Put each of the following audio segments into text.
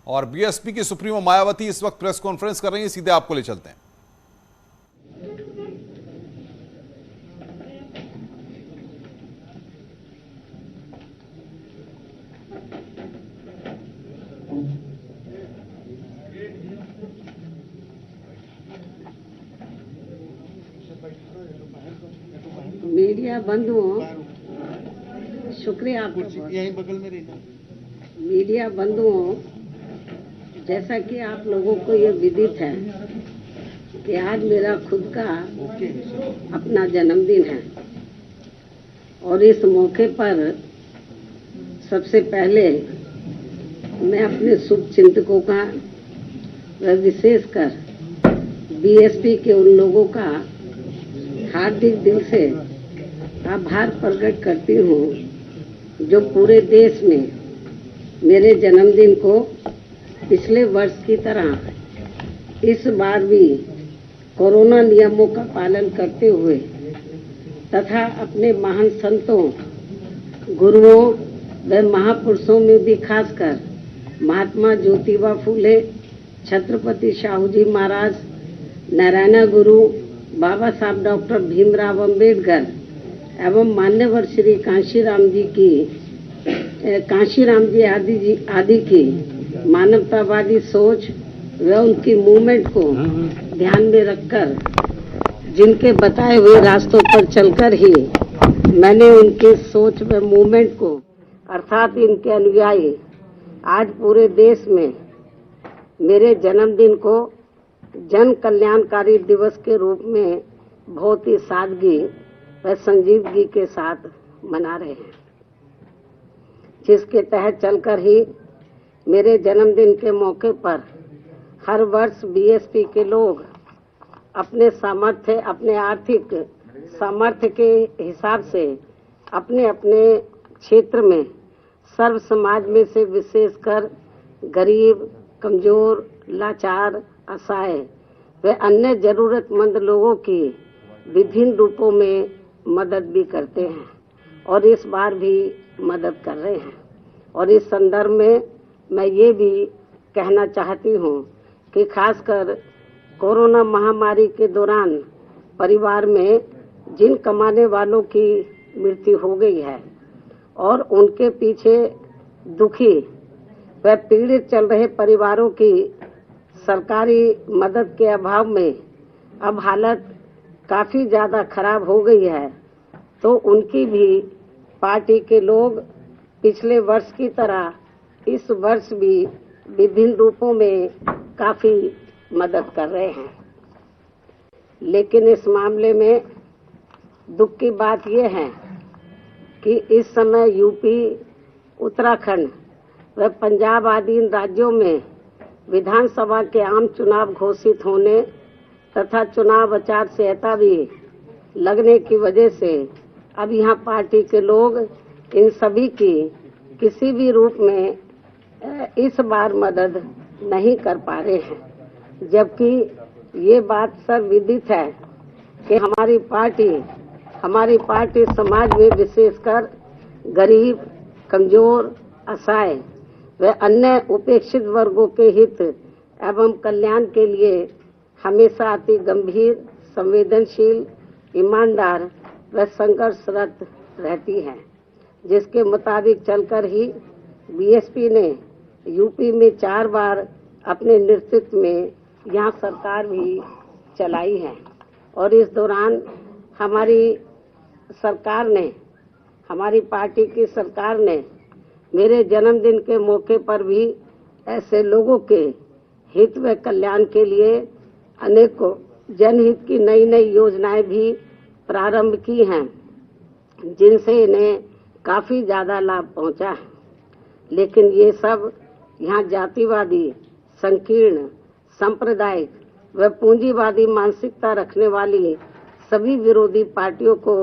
और बीएसपी की सुप्रीमो मायावती इस वक्त प्रेस कॉन्फ्रेंस कर रही हैं, सीधे आपको ले चलते हैं। मीडिया बंधुओं, शुक्रिया आपका। यहीं बगल में रहना। मीडिया बंधुओं, जैसा कि आप लोगों को ये विदित है कि आज मेरा खुद का अपना जन्मदिन है और इस मौके पर सबसे पहले मैं अपने शुभ चिंतकों का व विशेषकर बीएसपी के उन लोगों का हार्दिक दिल से आभार प्रकट करती हूँ जो पूरे देश में मेरे जन्मदिन को पिछले वर्ष की तरह इस बार भी कोरोना नियमों का पालन करते हुए तथा अपने महान संतों, गुरुओं व महापुरुषों में भी खासकर महात्मा ज्योतिबा फूले, छत्रपति शाहू जी महाराज, नारायण गुरु, बाबा साहब डॉक्टर भीमराव अंबेडकर एवं मान्यवर श्री कांशीराम जी आदि की मानवतावादी सोच व उनकी मूवमेंट को ध्यान में रखकर जिनके बताए हुए रास्तों पर चलकर ही मैंने उनकी सोच व मूवमेंट को अर्थात इनके अनुयायी आज पूरे देश में मेरे जन्मदिन को जन कल्याणकारी दिवस के रूप में बहुत ही सादगी व संजीदगी के साथ मना रहे हैं, जिसके तहत चलकर ही मेरे जन्मदिन के मौके पर हर वर्ष बीएसपी के लोग अपने आर्थिक सामर्थ्य के हिसाब से अपने अपने क्षेत्र में सर्व समाज में से विशेषकर गरीब, कमजोर, लाचार, असहाय व अन्य जरूरतमंद लोगों की विभिन्न रूपों में मदद भी करते हैं और इस बार भी मदद कर रहे हैं। और इस संदर्भ में मैं ये भी कहना चाहती हूँ कि खासकर कोरोना महामारी के दौरान परिवार में जिन कमाने वालों की मृत्यु हो गई है और उनके पीछे दुखी व पीड़ित चल रहे परिवारों की सरकारी मदद के अभाव में अब हालत काफी ज्यादा खराब हो गई है, तो उनकी भी पार्टी के लोग पिछले वर्ष की तरह इस वर्ष भी विभिन्न रूपों में काफी मदद कर रहे हैं। लेकिन इस मामले में दुख की बात यह है कि इस समय यूपी, उत्तराखंड व पंजाब आदि इन राज्यों में विधानसभा के आम चुनाव घोषित होने तथा चुनाव आचार संहिता भी लगने की वजह से अब यहाँ पार्टी के लोग इन सभी की किसी भी रूप में इस बार मदद नहीं कर पा रहे हैं, जबकि ये बात सर्वविदित है कि हमारी पार्टी समाज में विशेषकर गरीब, कमजोर, असहाय व अन्य उपेक्षित वर्गों के हित एवं कल्याण के लिए हमेशा अति गंभीर, संवेदनशील, ईमानदार व संघर्षरत रहती है, जिसके मुताबिक चलकर ही बीएसपी ने यूपी में 4 बार अपने नेतृत्व में यहाँ सरकार भी चलाई है। और इस दौरान हमारी पार्टी की सरकार ने मेरे जन्मदिन के मौके पर भी ऐसे लोगों के हित व कल्याण के लिए अनेकों जनहित की नई योजनाएं भी प्रारंभ की हैं, जिनसे इन्हें काफी ज्यादा लाभ पहुंचा है। लेकिन ये सब यहाँ जातिवादी, संकीर्ण, सांप्रदायिक व पूंजीवादी मानसिकता रखने वाली सभी विरोधी पार्टियों को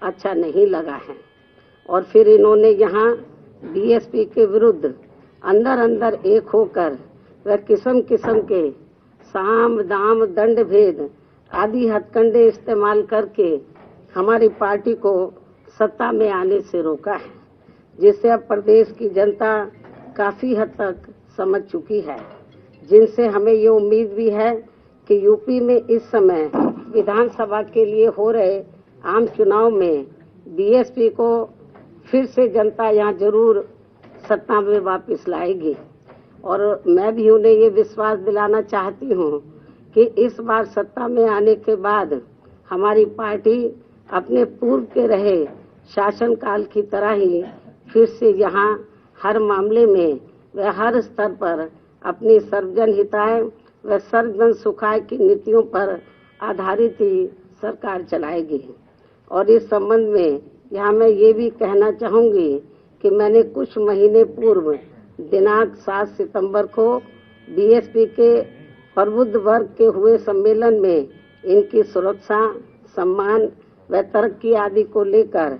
अच्छा नहीं लगा है और फिर इन्होंने यहाँ बीएसपी के विरुद्ध अंदर एक होकर व किस्म के साम, दाम, दंड भेद आदि हथकंडे इस्तेमाल करके हमारी पार्टी को सत्ता में आने से रोका है, जिससे अब प्रदेश की जनता काफी हद तक समझ चुकी है, जिनसे हमें ये उम्मीद भी है कि यूपी में इस समय विधानसभा के लिए हो रहे आम चुनाव में बीएसपी को फिर से जनता यहाँ जरूर सत्ता में वापस लाएगी। और मैं भी उन्हें ये विश्वास दिलाना चाहती हूँ कि इस बार सत्ता में आने के बाद हमारी पार्टी अपने पूर्व के रहे शासनकाल की तरह ही फिर से यहाँ हर मामले में व हर स्तर पर अपनी सर्वजन हिताय व सर्वजन सुखाय की नीतियों पर आधारित ही सरकार चलाएगी। और इस संबंध में यहाँ मैं ये भी कहना चाहूँगी कि मैंने कुछ महीने पूर्व दिनांक 7 सितंबर को बीएसपी के प्रबुद्ध वर्ग के हुए सम्मेलन में इनकी सुरक्षा, सम्मान व तरक्की आदि को लेकर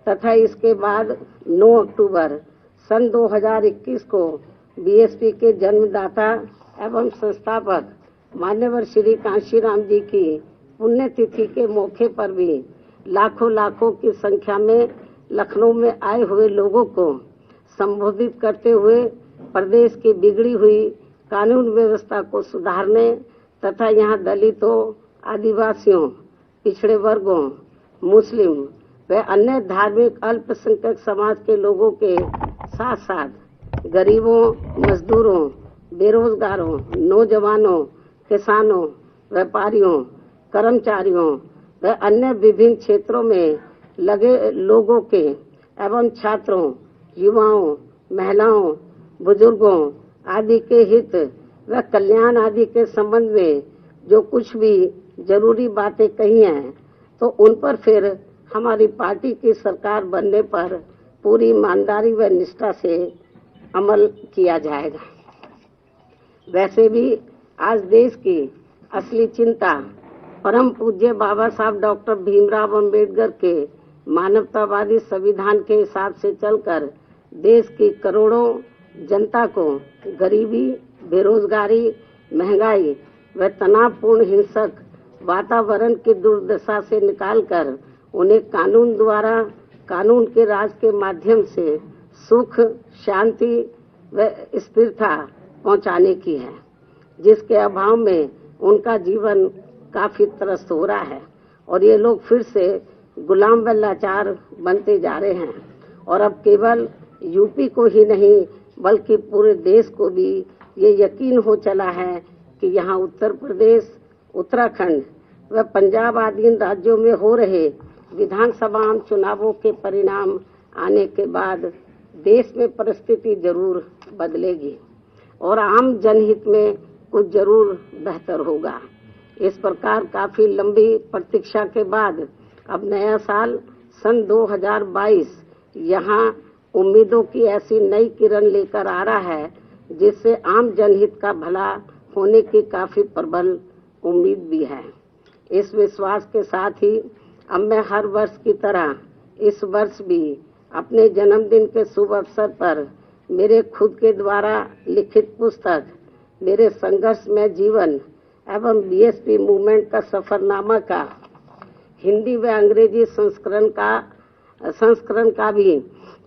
तथा इसके बाद 9 अक्टूबर सन 2021 को बीएसपी के जन्मदाता एवं संस्थापक मान्यवर श्री कांशीराम जी की पुण्यतिथि के मौके पर भी लाखों की संख्या में लखनऊ में आए हुए लोगों को संबोधित करते हुए प्रदेश की बिगड़ी हुई कानून व्यवस्था को सुधारने तथा यहाँ दलितों, आदिवासियों, पिछड़े वर्गों, मुस्लिम व अन्य धार्मिक अल्पसंख्यक समाज के लोगों के साथ साथ गरीबों, मजदूरों, बेरोजगारों, नौजवानों, किसानों, व्यापारियों, कर्मचारियों व अन्य विभिन्न क्षेत्रों में लगे लोगों के एवं छात्रों, युवाओं, महिलाओं, बुजुर्गों आदि के हित व कल्याण आदि के संबंध में जो कुछ भी जरूरी बातें कही हैं, तो उन पर फिर हमारी पार्टी की सरकार बनने पर पूरी ईमानदारी व निष्ठा से अमल किया जाएगा। वैसे भी आज देश की असली चिंता परम पूज्य बाबा साहब डॉक्टर भीमराव अंबेडकर के मानवतावादी संविधान के हिसाब से चलकर देश की करोड़ों जनता को गरीबी, बेरोजगारी, महंगाई व तनावपूर्ण हिंसक वातावरण की दुर्दशा से निकालकर उन्हें कानून द्वारा, कानून के राज के माध्यम से सुख, शांति व स्थिरता पहुंचाने की है, जिसके अभाव में उनका जीवन काफी त्रस्त हो रहा है और ये लोग फिर से गुलाम व लाचार बनते जा रहे हैं। और अब केवल यूपी को ही नहीं बल्कि पूरे देश को भी ये यकीन हो चला है कि यहाँ उत्तर प्रदेश, उत्तराखंड व पंजाब आदि राज्यों में हो रहे विधानसभा चुनावों के परिणाम आने के बाद देश में परिस्थिति जरूर बदलेगी और आम जनहित में कुछ जरूर बेहतर होगा। इस प्रकार काफी लंबी प्रतीक्षा के बाद अब नया साल सन 2022 यहाँ उम्मीदों की ऐसी नई किरण लेकर आ रहा है जिससे आम जनहित का भला होने की काफी प्रबल उम्मीद भी है। इस विश्वास के साथ ही अब मैं हर वर्ष की तरह इस वर्ष भी अपने जन्मदिन के शुभ अवसर पर मेरे खुद के द्वारा लिखित पुस्तक मेरे संघर्षमय जीवन एवं बीएसपी मूवमेंट का सफरनामा का हिंदी व अंग्रेजी संस्करण का भी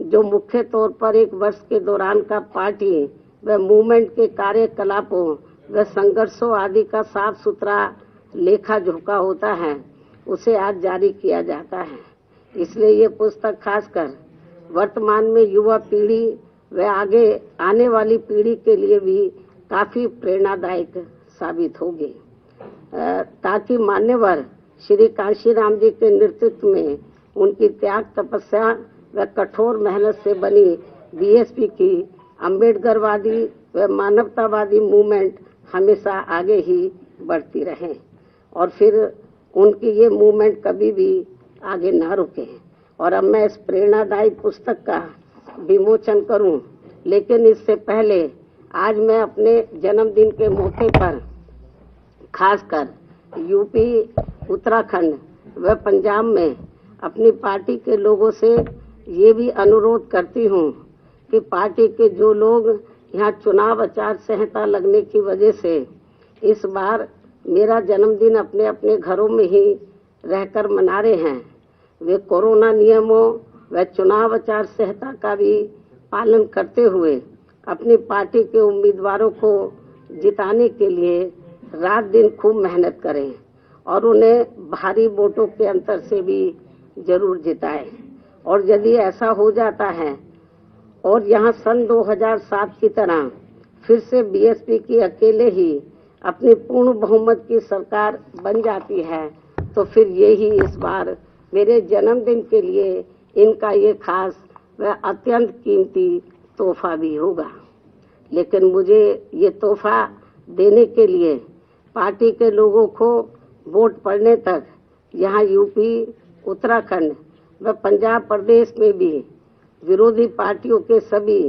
जो मुख्य तौर पर एक वर्ष के दौरान का पार्टी व मूवमेंट के कार्यकलापों व संघर्षों आदि का साफ सुथरा लेखा जोखा होता है, उसे आज जारी किया जाता है। इसलिए ये पुस्तक खासकर वर्तमान में युवा पीढ़ी व आगे आने वाली पीढ़ी के लिए भी काफी प्रेरणादायक साबित होगी, ताकि मान्यवर श्री कांशीराम जी के नेतृत्व में उनकी त्याग, तपस्या व कठोर मेहनत से बनी बीएसपी की अम्बेडकरवादी व मानवतावादी मूवमेंट हमेशा आगे ही बढ़ती रहे और फिर उनकी ये मूवमेंट कभी भी आगे न रुके। और अब मैं इस प्रेरणादायी पुस्तक का विमोचन करूं, लेकिन इससे पहले आज मैं अपने जन्मदिन के मौके पर खासकर यूपी, उत्तराखंड व पंजाब में अपनी पार्टी के लोगों से ये भी अनुरोध करती हूँ कि पार्टी के जो लोग यहाँ चुनाव आचार संहिता लगने की वजह से इस बार मेरा जन्मदिन अपने अपने घरों में ही रहकर मना रहे हैं, वे कोरोना नियमों व चुनाव आचार संहिता का भी पालन करते हुए अपनी पार्टी के उम्मीदवारों को जिताने के लिए रात दिन खूब मेहनत करें और उन्हें भारी वोटों के अंतर से भी जरूर जिताएं। और यदि ऐसा हो जाता है और यहाँ सन 2007 की तरह फिर से बीएसपी की अकेले ही अपनी पूर्ण बहुमत की सरकार बन जाती है, तो फिर यही इस बार मेरे जन्मदिन के लिए इनका ये खास व अत्यंत कीमती तोहफा भी होगा। लेकिन मुझे ये तोहफा देने के लिए पार्टी के लोगों को वोट पड़ने तक यहाँ यूपी, उत्तराखंड व पंजाब प्रदेश में भी विरोधी पार्टियों के सभी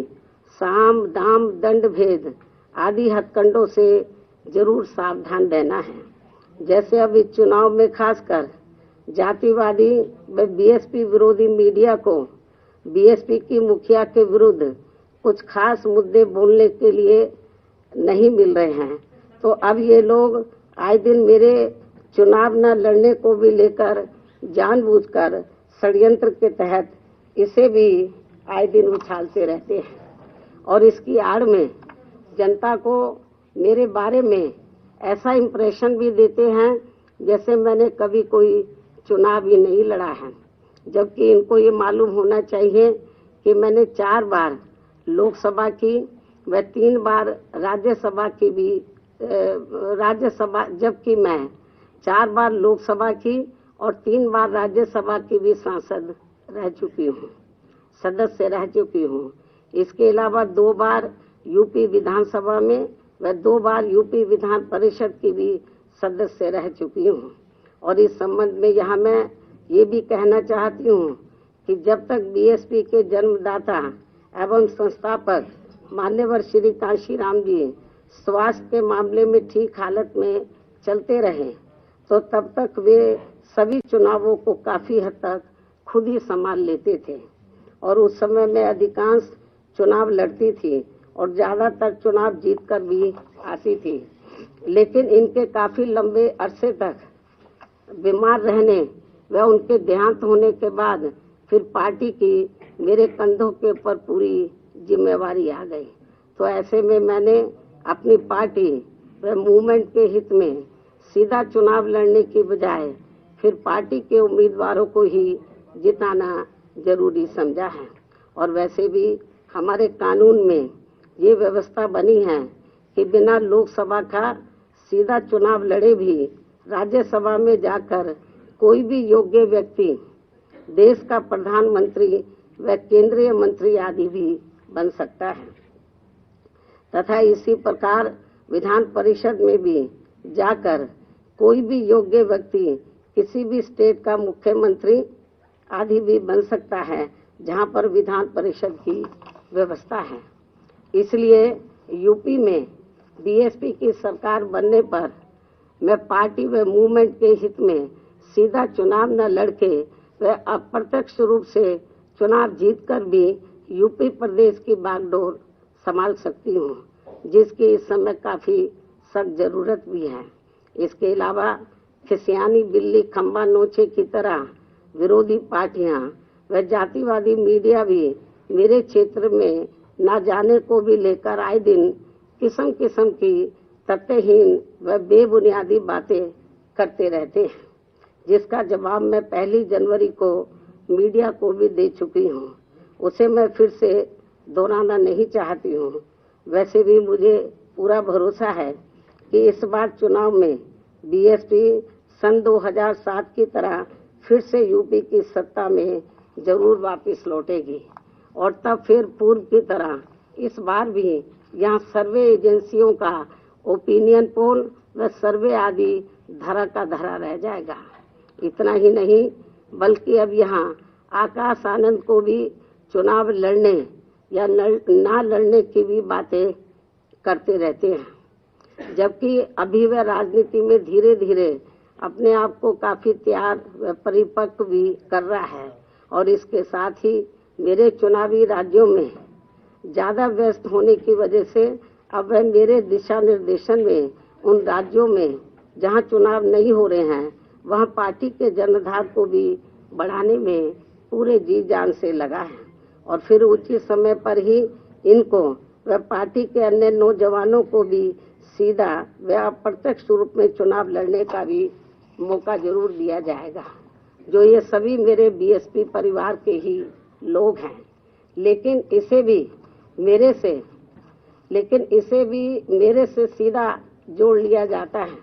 साम, दाम, दंड भेद आदि हथकंडों से जरूर सावधान रहना है। जैसे अब इस चुनाव में खासकर जातिवादी व बीएसपी विरोधी मीडिया को बीएसपी की मुखिया के विरुद्ध कुछ खास मुद्दे बोलने के लिए नहीं मिल रहे हैं, तो अब ये लोग आए दिन मेरे चुनाव न लड़ने को भी लेकर जानबूझकर षड्यंत्र के तहत इसे भी आए दिन उछालते रहते हैं और इसकी आड़ में जनता को मेरे बारे में ऐसा इम्प्रेशन भी देते हैं जैसे मैंने कभी कोई चुनाव ही नहीं लड़ा है, जबकि इनको ये मालूम होना चाहिए कि मैंने 4 बार लोकसभा की व 3 बार राज्यसभा की भी जबकि मैं 4 बार लोकसभा की और 3 बार राज्यसभा की भी सांसद रह चुकी हूँ, सदस्य रह चुकी हूँ। इसके अलावा 2 बार यूपी विधानसभा में व 2 बार यूपी विधान परिषद की भी सदस्य रह चुकी हूँ। और इस संबंध में यहाँ मैं ये भी कहना चाहती हूँ कि जब तक बीएसपी के जन्मदाता एवं संस्थापक मान्यवर श्री कांशीराम जी स्वास्थ्य के मामले में ठीक हालत में चलते रहे, तो तब तक वे सभी चुनावों को काफी हद तक खुद ही संभाल लेते थे और उस समय में अधिकांश चुनाव लड़ती थी और ज्यादातर चुनाव जीत कर भी आती थी। लेकिन इनके काफी लंबे अरसे तक बीमार रहने व उनके देहांत होने के बाद फिर पार्टी की मेरे कंधों के ऊपर पूरी जिम्मेवारी आ गई। तो ऐसे में मैंने अपनी पार्टी व मूवमेंट के हित में सीधा चुनाव लड़ने की बजाय फिर पार्टी के उम्मीदवारों को ही जिताना जरूरी समझा है। और वैसे भी हमारे कानून में ये व्यवस्था बनी है कि बिना लोकसभा का सीधा चुनाव लड़े भी राज्यसभा में जाकर कोई भी योग्य व्यक्ति देश का प्रधानमंत्री व केंद्रीय मंत्री आदि भी बन सकता है तथा इसी प्रकार विधान परिषद में भी जाकर कोई भी योग्य व्यक्ति किसी भी स्टेट का मुख्यमंत्री आदि भी बन सकता है जहां पर विधान परिषद की व्यवस्था है। इसलिए यूपी में बीएसपी की सरकार बनने पर मैं पार्टी व मूवमेंट के हित में सीधा चुनाव न लड़के व अप्रत्यक्ष रूप से चुनाव जीतकर भी यूपी प्रदेश की बागडोर संभाल सकती हूँ, जिसकी इस समय काफी सख्त जरूरत भी है। इसके अलावा खिसियानी बिल्ली खंबा नोचे की तरह विरोधी पार्टियां व जातिवादी मीडिया भी मेरे क्षेत्र में न जाने को भी लेकर आए दिन किस्म किस्म की तथ्यहीन व बेबुनियादी बातें करते रहते हैं, जिसका जवाब मैं 1 जनवरी को मीडिया को भी दे चुकी हूँ। उसे मैं फिर से दोहराना नहीं चाहती हूँ। वैसे भी मुझे पूरा भरोसा है कि इस बार चुनाव में बीएसपी सन 2007 की तरह फिर से यूपी की सत्ता में जरूर वापस लौटेगी और तब फिर पूर्व की तरह इस बार भी यहाँ सर्वे एजेंसियों का ओपिनियन पोल व सर्वे आदि धरा का धरा रह जाएगा। इतना ही नहीं बल्कि अब यहाँ आकाश आनंद को भी चुनाव लड़ने या ना लड़ने की भी बातें करते रहते हैं, जबकि अभी वह राजनीति में धीरे धीरे अपने आप को काफी तैयार व परिपक्व भी कर रहा है और इसके साथ ही मेरे चुनावी राज्यों में ज्यादा व्यस्त होने की वजह से अब वह मेरे दिशा निर्देशन में उन राज्यों में जहां चुनाव नहीं हो रहे हैं वहां पार्टी के जनाधार को भी बढ़ाने में पूरे जी जान से लगा है और फिर उचित समय पर ही इनको व पार्टी के अन्य नौजवानों को भी सीधा व अप्रत्यक्ष रूप में चुनाव लड़ने का भी मौका जरूर दिया जाएगा, जो ये सभी मेरे बीएसपी परिवार के ही लोग हैं। लेकिन इसे भी मेरे से सीधा जोड़ लिया जाता है,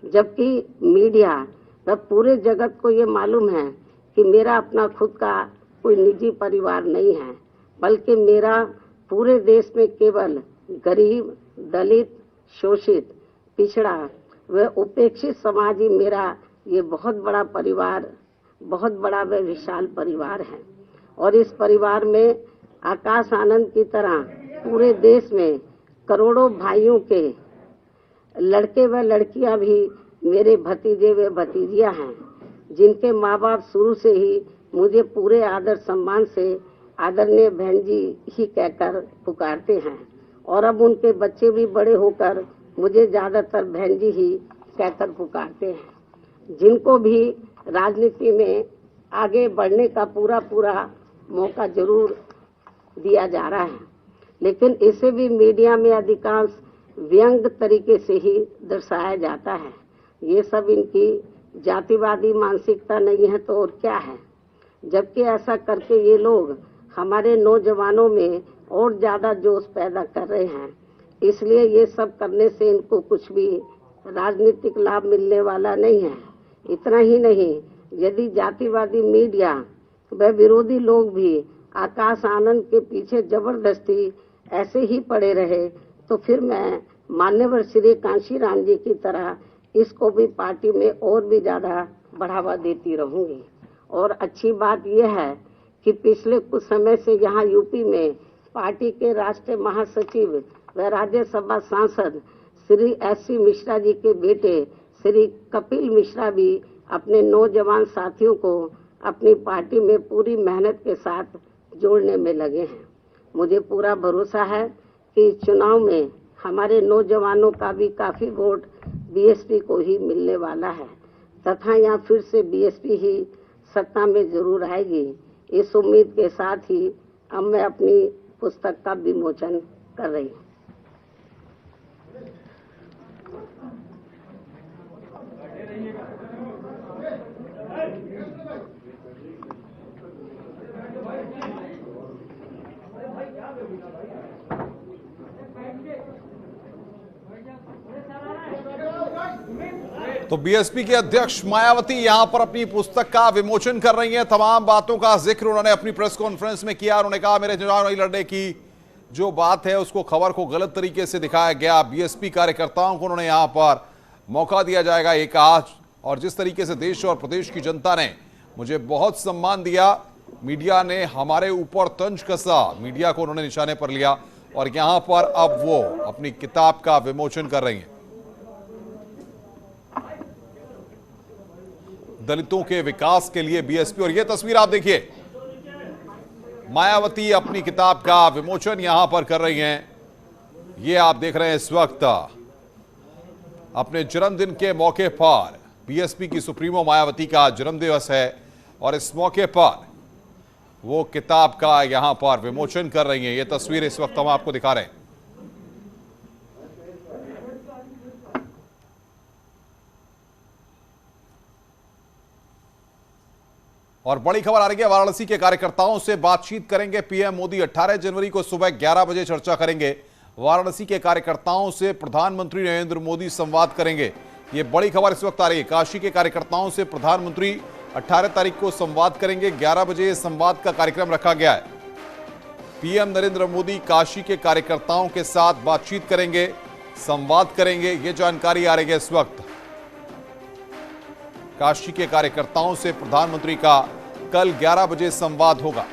जबकि मीडिया व पूरे जगत को ये मालूम है कि मेरा अपना खुद का कोई निजी परिवार नहीं है, बल्कि मेरा पूरे देश में केवल गरीब, दलित, शोषित, पिछड़ा व उपेक्षित समाज ही मेरा ये बहुत बड़ा व विशाल परिवार है। और इस परिवार में आकाश आनंद की तरह पूरे देश में करोड़ों भाइयों के लड़के व लड़कियां भी मेरे भतीजे व भतीजियां हैं, जिनके माँ बाप शुरू से ही मुझे पूरे आदर सम्मान से आदरणीय बहन जी ही कहकर पुकारते हैं, और अब उनके बच्चे भी बड़े होकर मुझे ज्यादातर बहन जी ही कहकर पुकारते हैं, जिनको भी राजनीति में आगे बढ़ने का पूरा मौका जरूर दिया जा रहा है। लेकिन इसे भी मीडिया में अधिकांश व्यंग तरीके से ही दर्शाया जाता है। ये सब इनकी जातिवादी मानसिकता नहीं है तो और क्या है, जबकि ऐसा करके ये लोग हमारे नौजवानों में और ज्यादा जोश पैदा कर रहे हैं। इसलिए ये सब करने से इनको कुछ भी राजनीतिक लाभ मिलने वाला नहीं है। इतना ही नहीं, यदि जातिवादी मीडिया व विरोधी लोग भी आकाश आनंद के पीछे जबरदस्ती ऐसे ही पड़े रहे, तो फिर मैं मान्यवर श्री कांशीराम जी की तरह इसको भी पार्टी में और भी ज्यादा बढ़ावा देती रहूंगी। और अच्छी बात यह है कि पिछले कुछ समय से यहाँ यूपी में पार्टी के राष्ट्रीय महासचिव व राज्यसभा सांसद श्री एस.सी. मिश्रा जी के बेटे श्री कपिल मिश्रा भी अपने नौजवान साथियों को अपनी पार्टी में पूरी मेहनत के साथ जोड़ने में लगे हैं। मुझे पूरा भरोसा है कि इस चुनाव में हमारे नौजवानों का भी काफी वोट बीएसपी को ही मिलने वाला है तथा यहाँ फिर से बीएसपी ही सत्ता में जरूर आएगी। इस उम्मीद के साथ ही अब मैं अपनी पुस्तक का विमोचन कर रही हूँ। तो बीएसपी के अध्यक्ष मायावती यहां पर अपनी पुस्तक का विमोचन कर रही हैं। तमाम बातों का जिक्र उन्होंने अपनी प्रेस कॉन्फ्रेंस में किया। उन्होंने कहा मेरे चुनाव नहीं लड़ने की जो बात है उसको खबर को गलत तरीके से दिखाया गया। बीएसपी कार्यकर्ताओं को उन्होंने यहां पर मौका दिया जाएगा ये कहा। और जिस तरीके से देश और प्रदेश की जनता ने मुझे बहुत सम्मान दिया, मीडिया ने हमारे ऊपर तंज कसा, मीडिया को उन्होंने निशाने पर लिया और यहां पर अब वो अपनी किताब का विमोचन कर रही हैं। दलितों के विकास के लिए बीएसपी। और यह तस्वीर आप देखिए, मायावती अपनी किताब का विमोचन यहां पर कर रही हैं। ये आप देख रहे हैं इस वक्त अपने जन्मदिन के मौके पर बीएसपी की सुप्रीमो मायावती का जन्मदिवस है और इस मौके पर वो किताब का यहां पर विमोचन कर रही हैं। ये तस्वीर इस वक्त हम आपको दिखा रहे हैं। और बड़ी खबर आ रही है, वाराणसी के कार्यकर्ताओं से बातचीत करेंगे पीएम मोदी। 18 जनवरी को सुबह 11 बजे चर्चा करेंगे। वाराणसी के कार्यकर्ताओं से प्रधानमंत्री नरेंद्र मोदी संवाद करेंगे। ये बड़ी खबर इस वक्त आ रही है। काशी के कार्यकर्ताओं से प्रधानमंत्री 18 तारीख को संवाद करेंगे। 11 बजे संवाद का कार्यक्रम रखा गया है। पीएम नरेंद्र मोदी काशी के कार्यकर्ताओं के साथ बातचीत करेंगे, संवाद करेंगे। ये जानकारी आ रही है इस वक्त। काशी के कार्यकर्ताओं से प्रधानमंत्री का कल 11 बजे संवाद होगा।